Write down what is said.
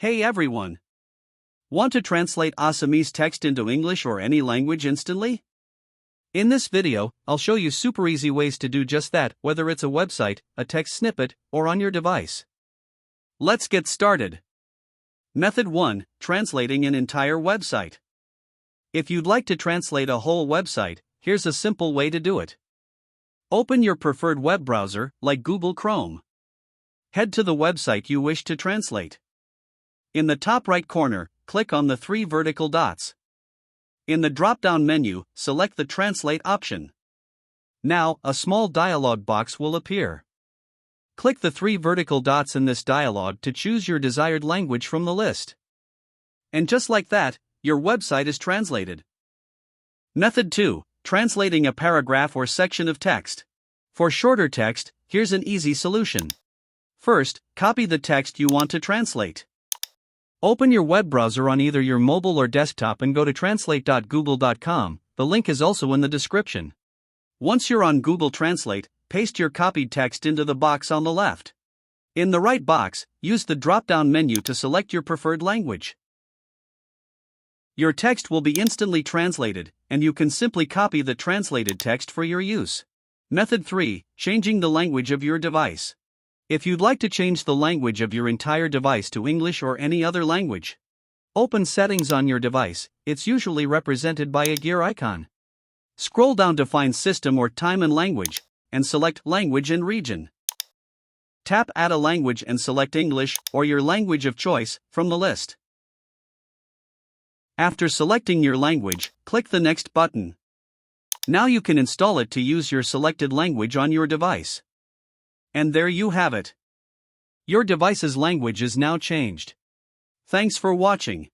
Hey everyone! Want to translate Assamese text into English or any language instantly? In this video, I'll show you super easy ways to do just that, whether it's a website, a text snippet, or on your device. Let's get started. Method 1: Translating an entire website. If you'd like to translate a whole website, here's a simple way to do it. Open your preferred web browser, like Google Chrome. Head to the website you wish to translate. In the top right corner, click on the three vertical dots. In the drop-down menu, select the Translate option. Now, a small dialog box will appear. Click the three vertical dots in this dialog to choose your desired language from the list. And just like that, your website is translated. Method 2: Translating a paragraph or section of text. For shorter text, here's an easy solution. First, copy the text you want to translate. Open your web browser on either your mobile or desktop and go to translate.google.com, the link is also in the description. Once you're on Google Translate, paste your copied text into the box on the left. In the right box, use the drop-down menu to select your preferred language. Your text will be instantly translated, and you can simply copy the translated text for your use. Method 3: Changing the language of your device. If you'd like to change the language of your entire device to English or any other language, open Settings on your device, it's usually represented by a gear icon. Scroll down to find System or Time and Language, and select Language and Region. Tap Add a Language and select English, or your language of choice, from the list. After selecting your language, click the Next button. Now you can install it to use your selected language on your device. And there you have it. Your device's language is now changed. Thanks for watching.